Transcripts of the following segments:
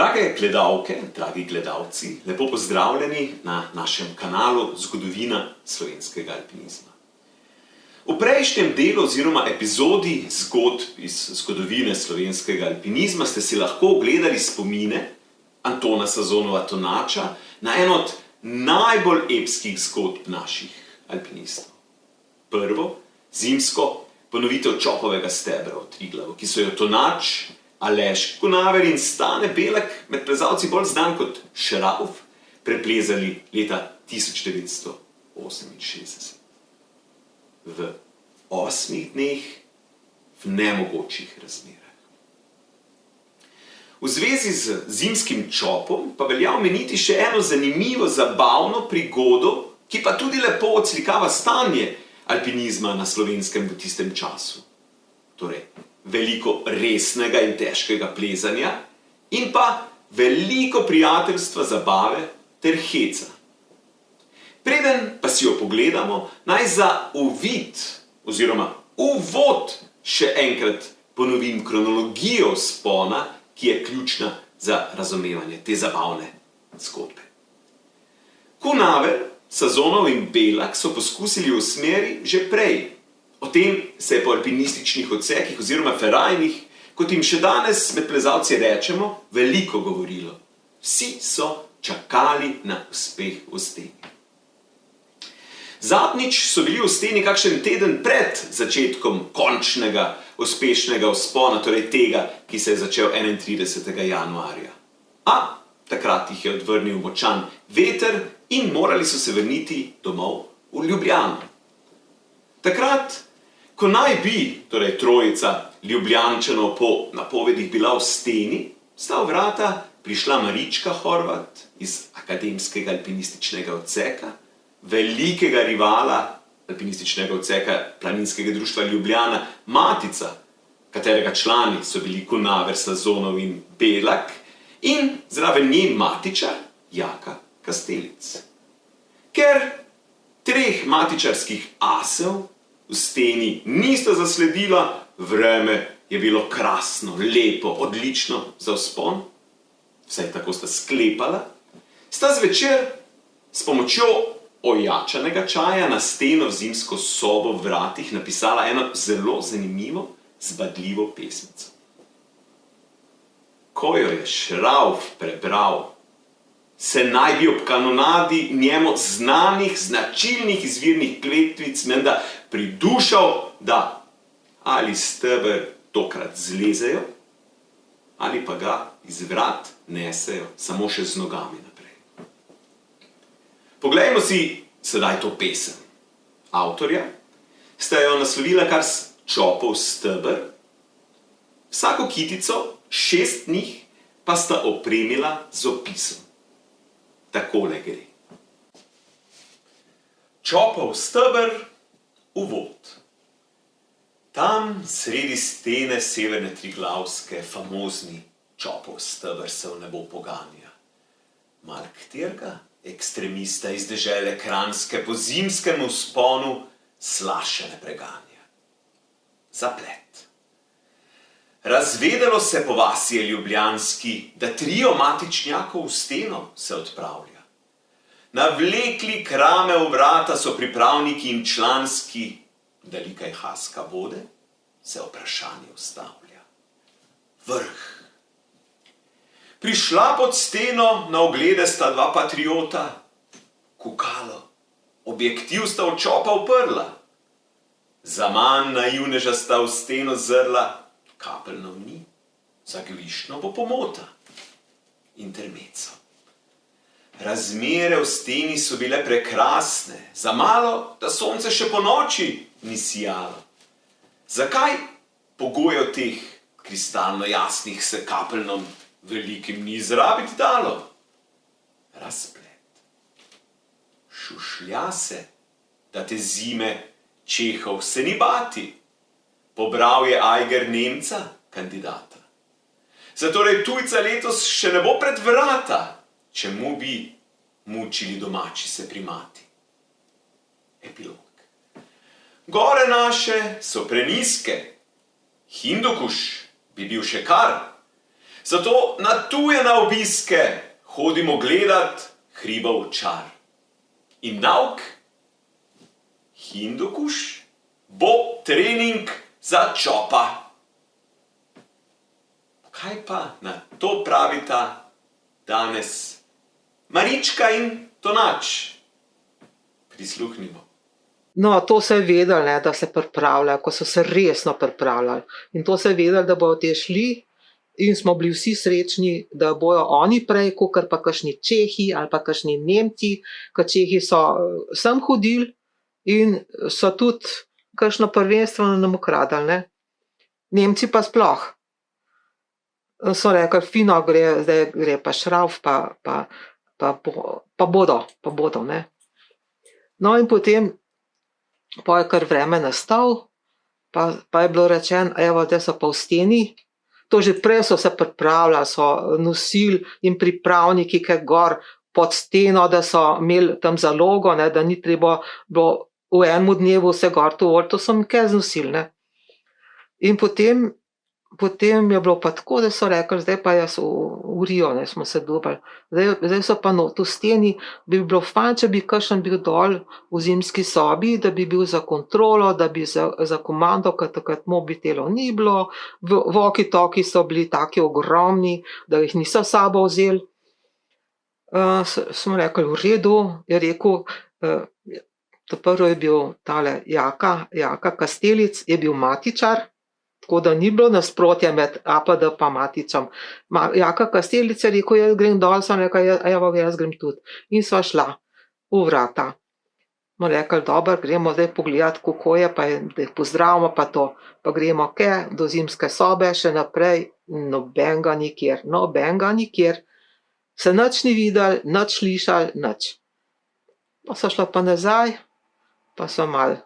Drage gledalke, dragi gledalci, lepo pozdravljeni na našem kanalu Zgodovina slovenskega alpinizma. V prejšnjem delu oziroma epizodi zgodb iz zgodovine slovenskega alpinizma ste si lahko ogledali spomine Antona Sazonova Tonača na eno od najbolj epskih zgodb naših alpinistov. Prvo, zimsko ponovitev Čopovega stebra v Triglavu, ki so jo Tonač, Aleš Kunaver in Stane Belak, med plezalci bolj znan kot Šrauf, preplezali leta 1968. V 8 dneh v nemogočih razmerah. V zvezi z zimskim čopom pa velja omeniti še eno zanimivo, zabavno prigodo, ki pa tudi lepo odslikava stanje alpinizma na Slovenskem v tistem času. Torej, veliko resnega in težkega plezanja in pa veliko prijateljstva, zabave ter heca. Preden pa si jo pogledamo, naj za uvid oziroma uvod še enkrat ponovim kronologijo vzpona, ki je ključna za razumevanje te zabavne zgodbe. Kunaver, Sazonov in Belak so poskusili v smeri že prej. O tem se je po alpinističnih odsekih oziroma ferajnih, kot jim še danes med plezalci rečemo, veliko govorilo. Vsi so čakali na uspeh v steni. Zadnjič so bili v steni kakšen teden pred začetkom končnega uspešnega vzpona, torej tega, ki se je začel 31. januarja. A takrat jih je odvrnil močan veter in morali so se vrniti domov v Ljubljano. Takrat, ko naj bi, torej trojica Ljubljančanov po napovedih bila v steni, sta v vrata prišla Marička Horvat iz Akademskega alpinističnega odseka, velikega rivala alpinističnega odseka Planinskega društva Ljubljana, Matica, katerega člani so bili Kunaver, Sazonov in Belak, in zraven nje matičar Jaka Kastelic. Ker treh matičarskih asev v steni nista zasledila, vreme je bilo krasno, lepo, odlično za vzpon, vsaj tako sta sklepala, sta zvečer s pomočjo ojačanega čaja na steno v zimsko sobo v vratih napisala eno zelo zanimivo, zbadljivo pesmico. Ko jo je Šrauf prebral, se naj bi ob kanonadi njemu znanih, značilnih izvirnih kletvic menda pridušal, da ali steber tokrat zlezejo, ali pa ga iz vrat nesejo samo še z nogami naprej. Poglejmo si sedaj to pesem. Avtorja sta jo naslovila kar s Čopov steber, vsako kitico, 6 njih, pa sta opremila z opisom. Takole gre. Čopov steber, uvod. Tam, sredi stene severne Triglavske, famozni Čopov steber se v nebo poganja. Mar katerega ekstremista iz dežele Kranjske po zimskem vzponu slaše ne preganja. Zaplet. Razvedelo se po vasi je ljubljanski, da trio matičnjakov v steno se odpravlja. Navlekli krame v vrata so pripravniki in članski, da li kaj haska vode, se vprašanje ustavlja. Vrh. Prišla pod steno na oglede sta dva patriota, kukalo, objektiv sta v Čopa uprla. Zaman naivneža sta v steno zrla, kapeljnov ni, zagvišno bo pomota. Intermezzo. Razmere v steni so bile prekrasne, za malo, da sonce še po noči ni sijalo. Zakaj pogojev teh kristalno jasnih se kapeljnom velikim ni izrabiti dalo? Razplet. Šušlja se, da te zime Čehov se ni bati. Pobral je Eiger Nemca, kandidata. Zatorej tujca letos še ne bo pred vrata, čemu bi mučili domači se primati. Epilog. Gore naše so prenizke, Hindukuš bi bil še kar, Zato na tuje na obiske hodimo gledat hribov čar. In nauk Hindukuš bo trening za čopa. Kaj pa na to pravita danes Marička in Tonač? Prisluhnimo. No, to se je vedeli, ne, da se pripravljajo, ko so se resno pripravljali. In to se je vedeli, da bodo te šli in smo bili vsi srečni, da bojo oni prej, kakor pa kakšni Čehi ali pa kakšni Nemci, ker Čehi so sem hodili in so tudi kakšno prvenstvo nam ukradali, ne. Nemci pa sploh. So rekli, fino gre, zdaj gre pa Šrauf, pa bodo, ne. No in potem je kar vreme nastal, pa je bilo rečeno, evo, da so pa v steni. To že prej so se pripravljali, so nosili in pripravniki kaj gor pod steno, da so imeli tam zalogo, ne, da ni treba bilo v enem dnevu vse gor to so mi kaj znosili, ne. In potem je bilo pa tako, da so rekli, zdaj pa jaz v Rio, ne, smo se dobili. Zdaj so pa not v steni, bi bilo fajn, če bi kakšen bil dol v zimski sobi, da bi bil za kontrolo, da bi za komando, ker takrat mobitelov ni bilo, walkie-talkie so bili taki ogromni, da jih niso s sabo vzeli. Smo rekli, v redu, je rekel, prvo je bil tale Jaka Kastelic, je bil matičar, tako da ni bilo nasprotja med APD pa matičem. Jaka Kastelic je rekel, jaz grem dol, sem rekel, evo, jaz grem tudi. In sva šla v vrata. Smo rekli, dobro, gremo zdaj pogledat, kako je, pa da jih pozdravimo pa to. Pa gremo do zimske sobe, še naprej, nobenega nikjer. Se nič ni videli, nič slišali, nič. Pa so šla pa nazaj, pa so malo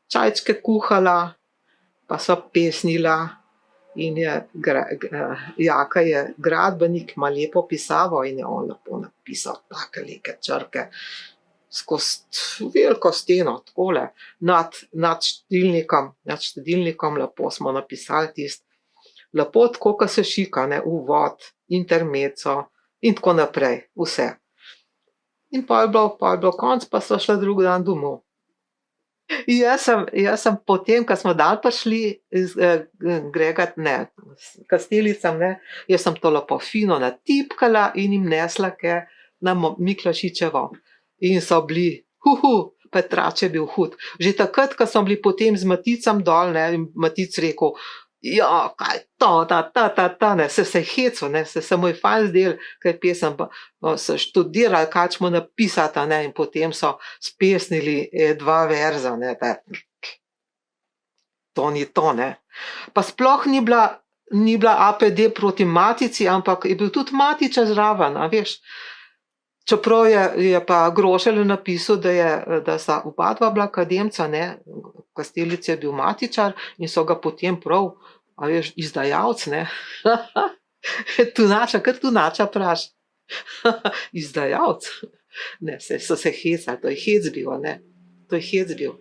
čajčke kuhala, pa so pesnila in Jaka je gradbenik, ima lepo pisavo in je on lepo napisal take lepe črke skozi veliko steno, takole, nad štedilnikom lepo smo napisali tisto, lepo tako, ko se šika, ne, uvod, intermezzo in tako naprej, vse. In pol je bilo konc, pa so šla drug dan domov. Jaz sem potem, ko smo dal prišli s Kastelicam, ne, jaz sem to lepo fino natipkala in jim nesla na Miklašičevo. In so bili, Petrač je bil hud. Že takrat, ko smo bili potem z Maticem dol, ne, in Matic rekel, ja, kaj to, ne, se hecel, ne, se mu je fajn zdel, kaj pesem, pa so študirali, kaj ćemo napisati, ne, in potem so spesnili 2 verza, ne, to ni to, ne. Pa sploh ni bila APD proti Matici, ampak je bil tudi Matiča zraven, a veš. Čeprav je pa Grošelj napisal, da sta oba dva bila akademca, ne, Kastelic je bil matičar in so ga potem prav, a veš, izdajalec, ne. Kar Tunača vpraša. Izdajalec. Ne, so se hecali, to je hec bil, ne. To je hec bil.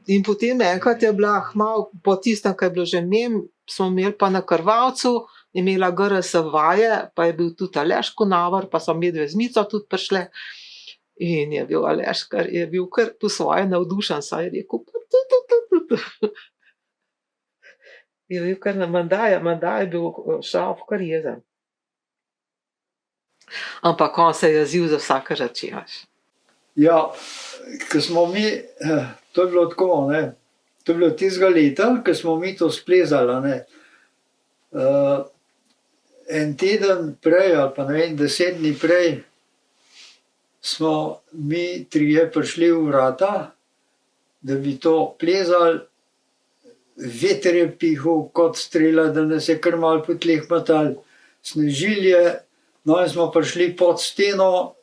In potem enkrat je bila hmal, po tistem, ko je bilo že smo imeli pa na Krvavcu, imela GRS vaje, pa je bil tudi Aleš Konavar, pa so medve z Mico tudi prišle. In je bil Aleš, je bil kar po svoje navdušen, saj je rekel, je bil kar na Manda je bil Šrauf kar jezen. Ampak on se je jezil za vsake reči, veš. Ja, ko smo mi, to je bilo tako, ne, to je bilo tistega leta, ko smo mi to splezali, ne. En teden prej, ali pa ne vem, 10 dni prej, smo mi trije prišli v vrata, da bi to plezali, veter je pihal kot strela, da nas je kar malo po tleh metal, snežilje, no in smo prišli pod steno,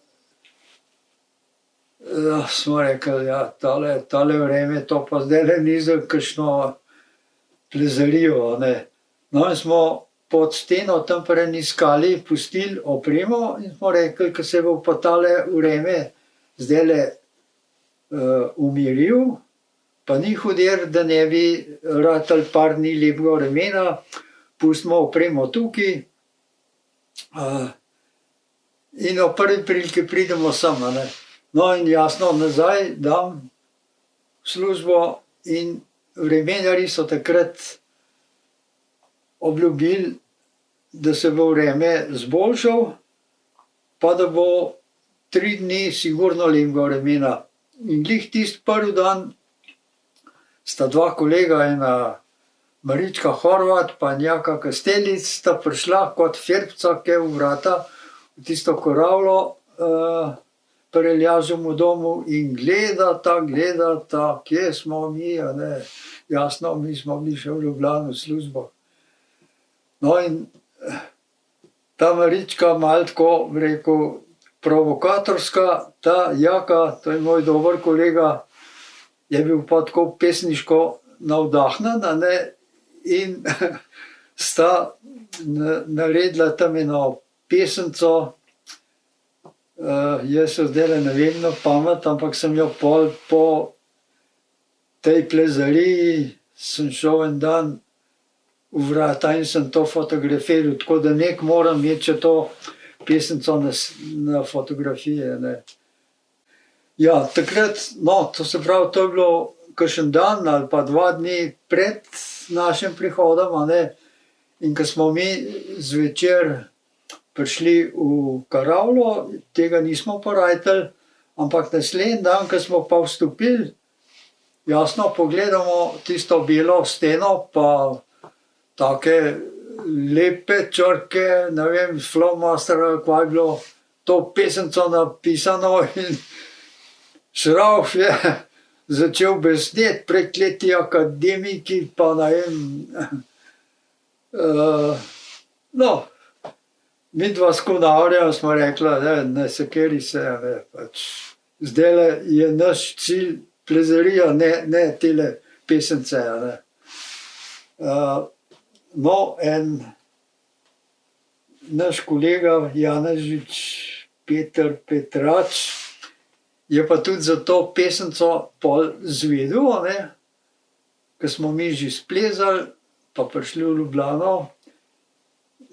smo rekli, ja, tale vreme, to pa zdaj ni za kakšno plezalijo, ne. No in smo pod steno tam preniskali, pustili opremo in smo rekli, ko se bo pa tale vreme zdajle umiril, pa ni hudir, da ne bi ratali par dni lepega vremena, pustimo opremo tukaj. In o prvi priliki pridemo sem. A ne. No in jasno, nazaj dam službo in vremenarji so takrat obljubili, da se bo vreme zboljšal, pa da bo 3 dni sigurno lepega vremena. In glih tisti prvi dan sta 2 kolega, ena Marička Horvat pa Njaka Kastelic, sta prišla kot ferbca ke v vrata v tisto koravlo pri Aljaževemu domu in gledata, kje smo mi, a ne. Jasno, mi smo bili še v Ljubljani v službo. No in ta Marička malo tako, bi rekel, provokatorska, ta Jaka, to je moj dober kolega, je bil pa tako pesniško navdahnjen, a ne, in sta naredila tam eno pesemco, jaz se zdajle ne vem na pamet, ampak sem jo pol po tej plezariji, sem šel en dan v vrata in sem to fotografiral, tako da nek moram imeti še to pesemco na fotografije, ne. Ja, takrat, no, to se pravi, to je bilo kakšen dan ali pa 2 dni pred našim prihodom, a ne, in ko smo mi zvečer prišli v karavlo, tega nismo porajtali, ampak naslednji dan, ko smo pa vstopili, jasno pogledamo tisto belo steno, pa take lepe črke, ne vem, flomastera, kva je bilo to pesemco napisano in Šrauf je začel besneti, prekleti akademiki, pa ne vem. No, midva s Kunavrijem smo rekla, ne sekeri se, ne, pač zdajle je naš cilj plezarija, ne tele pesemce, ne. No, en naš kolega Janežič, Peter Petrač, je pa tudi za to pesemco pol zvedel, ne, ko smo mi že splezali, pa prišli v Ljubljano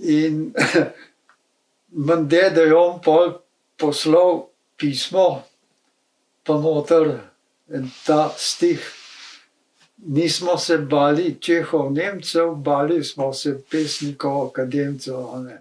in menda, da je on pol poslal pismo, pa noter en ta stih: nismo se bali Čehov, Nemcev, bali smo se pesnikov, akademcev, ne.